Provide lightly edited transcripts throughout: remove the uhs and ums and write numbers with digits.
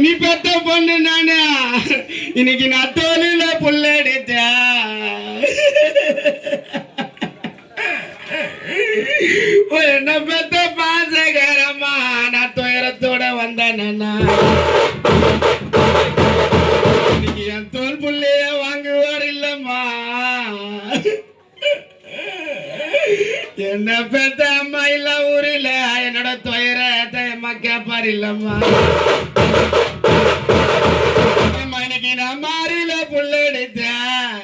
நீ பெத்த பொண்ணு நானு இன்னைக்கு நான் தோலில புள்ள எடுத்தேன் என்ன பெத்த பாசகரமா நான் துயரத்தோட வந்தேன் இன்னைக்கு என் தோல் புள்ளைய வாங்குவார் இல்லம்மா என்ன பெத்த அம்மா இல்ல ஊரில் என்னோட துயரத்தை அம்மா கேப்பார் இல்லம்மா இன்னைக்கு நான் மாறில புள்ள எடுத்தேன்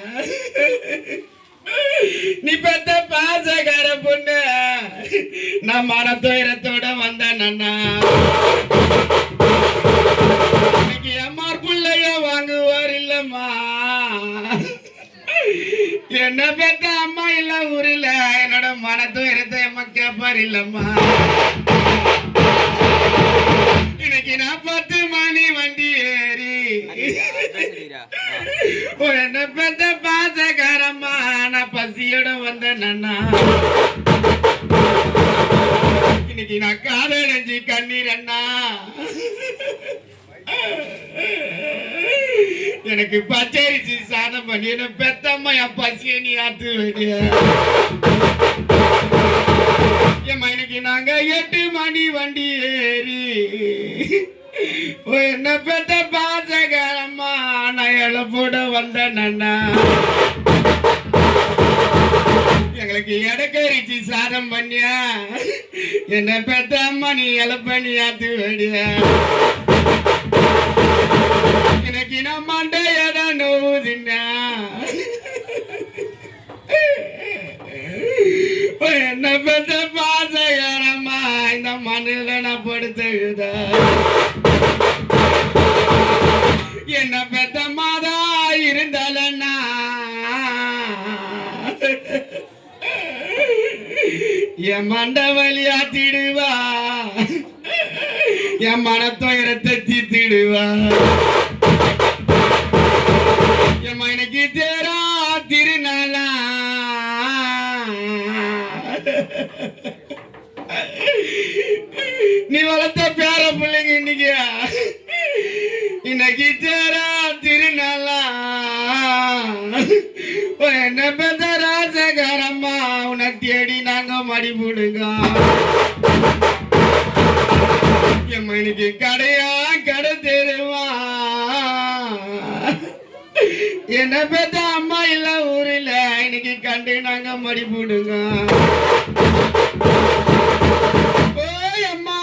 நீ பெத்த பாசகார பொண்ணு நான் மன துயரத்தோட வந்தேன் அண்ணா இன்னைக்கு அம்மார் பிள்ளைய வாங்குவார் இல்லம்மா என்ன பெத்த அம்மா இல்ல ஊரில் என்னோட மன துயரத்தை அம்மா கேப்பார் இல்லம்மா இன்னைக்கு நான் 10 மணி வண்டி ஏறி என்ன பெத்த பாசகாரம்மா நான் பசியோட வந்தேன் அண்ணா இன்னைக்கு நான் காதடைஞ்சு கண்ணீர் அண்ணா எனக்கு பச்சரிசி சாதம் பண்ணி என்ன பெத்தம்மா என் பசிய நீ ஆத்து வேண்டிய இன்னைக்கு நாங்க 8 மணி வண்டி ஏறி என்ன பெத்த பாசகாரம்மா நான் இழப்போட வந்தேன் அண்ணா எங்களுக்கு எடக்கரிச்சி சாதம் பண்ணியா என்ன பெத்த அம்மா நீ இழப்ப நீ ஆத்து வேண்டிய எனக்கு நான் மண்டையதான் நோவுதுன்னா என்ன பெத்த பாசகரமா இந்த மண்ணில் நான் படுத்துத என்ன பெத்த மாதா இருந்தாலன்னா என் மண்டை வழியாத்திடுவா என் மனத்துயரத்தை தீத்திடுவா என் எனக்கு தேரா திருநாளா நீ வளர்த்த பேர பிள்ளைங்க இன்னைக்கு தேரா திருநாளா என்ன பெத்த ராசகரம்மா உன்னை தேடி நாங்க மடி போடுங்க இன்னைக்கு கடையா கடை தெருவா என்ன பெத்த அம்மா இல்ல ஊரில் இன்னைக்கு கண்டு நாங்க மடி போடுங்க ஓய் அம்மா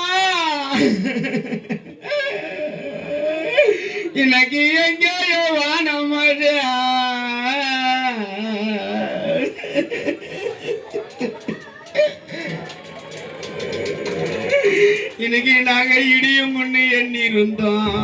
இன்னைக்கு எங்கேயோ வானம் இன்னைக்கு நாங்க இடியும் முன்னு எண்ணி இருந்தோம்